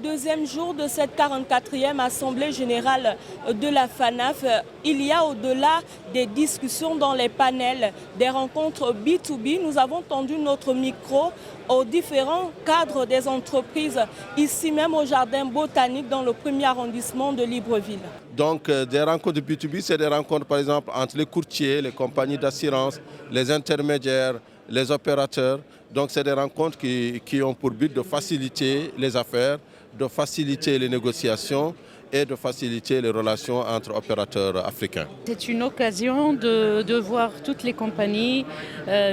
deuxième jour de cette 44e Assemblée générale de la FANAF, il y a au-delà des discussions dans les panels, des rencontres B2B. Nous avons tendu notre micro aux différents cadres des entreprises, ici même au Jardin botanique dans le premier arrondissement de Libreville. Donc des rencontres de B2B, c'est des rencontres par exemple entre les courtiers, les compagnies d'assurance, les intermédiaires, les opérateurs. Donc c'est des rencontres qui ont pour but de faciliter les affaires, de faciliter les négociations et de faciliter les relations entre opérateurs africains. C'est une occasion de voir toutes les compagnies,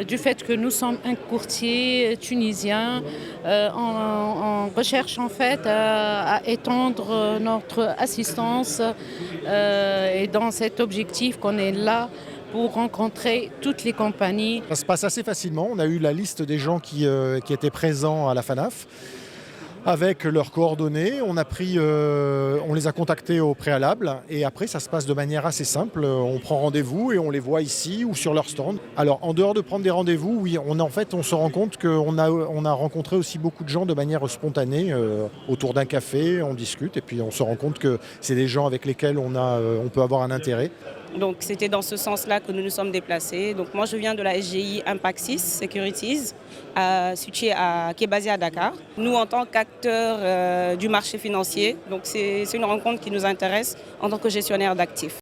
du fait que nous sommes un courtier tunisien, on recherche en fait à étendre notre assistance et dans cet objectif qu'on est là pour rencontrer toutes les compagnies. Ça se passe assez facilement. On a eu la liste des gens qui étaient présents à la FANAF avec leurs coordonnées. On les a contactés au préalable et après ça se passe de manière assez simple. On prend rendez-vous et on les voit ici ou sur leur stand. Alors en dehors de prendre des rendez-vous, oui, on se rend compte qu'on a rencontré aussi beaucoup de gens de manière spontanée autour d'un café, on discute et puis on se rend compte que c'est des gens avec lesquels on peut avoir un intérêt. Donc c'était dans ce sens-là que nous nous sommes déplacés. Donc moi je viens de la SGI Impaxis Securities, qui est basée à Dakar. Nous en tant qu'acteurs du marché financier, donc c'est une rencontre qui nous intéresse en tant que gestionnaire d'actifs.